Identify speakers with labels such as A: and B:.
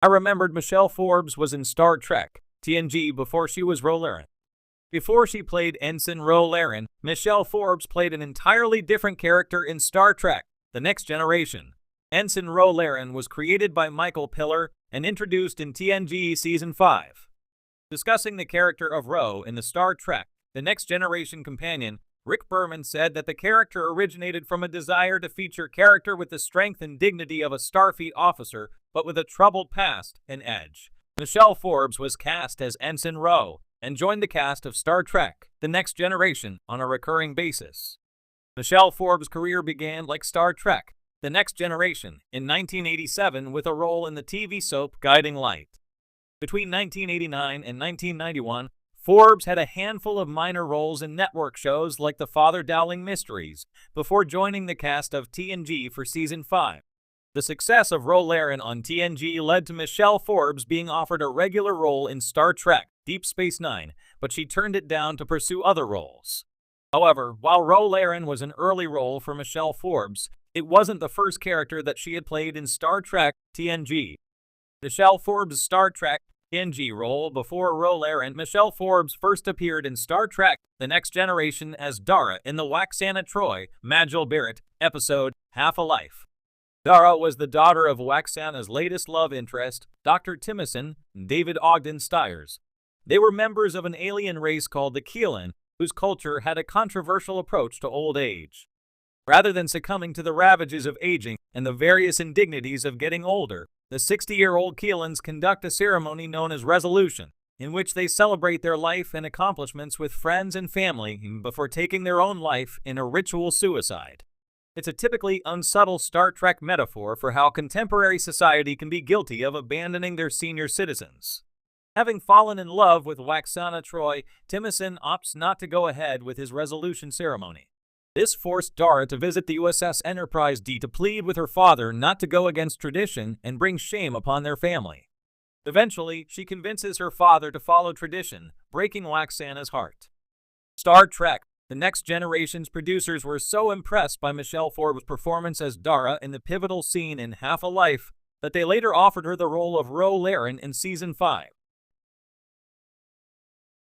A: I remembered Michelle Forbes was in Star Trek, TNG before she was Laren. Before she played Ensign Laren, Michelle Forbes played an entirely different character in Star Trek, The Next Generation. Ensign Laren was created by Michael Piller and introduced in TNG Season 5. Discussing the character of Ro in the Star Trek, The Next Generation companion, Rick Berman said that the character originated from a desire to feature character with the strength and dignity of a Starfleet officer, but with a troubled past and edge. Michelle Forbes was cast as Ensign Ro and joined the cast of Star Trek, The Next Generation on a recurring basis. Michelle Forbes' career began like Star Trek, The Next Generation, in 1987 with a role in the TV soap Guiding Light. Between 1989 and 1991, Forbes had a handful of minor roles in network shows like The Father Dowling Mysteries, before joining the cast of TNG for Season 5. The success of Laren on TNG led to Michelle Forbes being offered a regular role in Star Trek, Deep Space Nine, but she turned it down to pursue other roles. However, while Laren was an early role for Michelle Forbes, it wasn't the first character that she had played in Star Trek, TNG. Michelle Forbes' Star Trek, TNG role before Laren, Michelle Forbes first appeared in Star Trek, The Next Generation as Dara in the Waxana Troy, Majel Barrett, episode, Half a Life. Dara was the daughter of Waxana's latest love interest, Dr. Timothy David Ogden Stiers. They were members of an alien race called the Keelan, whose culture had a controversial approach to old age. Rather than succumbing to the ravages of aging and the various indignities of getting older, the 60-year-old Keelans conduct a ceremony known as Resolution, in which they celebrate their life and accomplishments with friends and family before taking their own life in a ritual suicide. It's a typically unsubtle Star Trek metaphor for how contemporary society can be guilty of abandoning their senior citizens. Having fallen in love with Waxana Troy, Timothy opts not to go ahead with his resolution ceremony. This forced Dara to visit the USS Enterprise D to plead with her father not to go against tradition and bring shame upon their family. Eventually, she convinces her father to follow tradition, breaking Waxana's heart. Star Trek, The Next Generation's producers were so impressed by Michelle Forbes' performance as Dara in the pivotal scene in Half a Life that they later offered her the role of Laren in Season 5.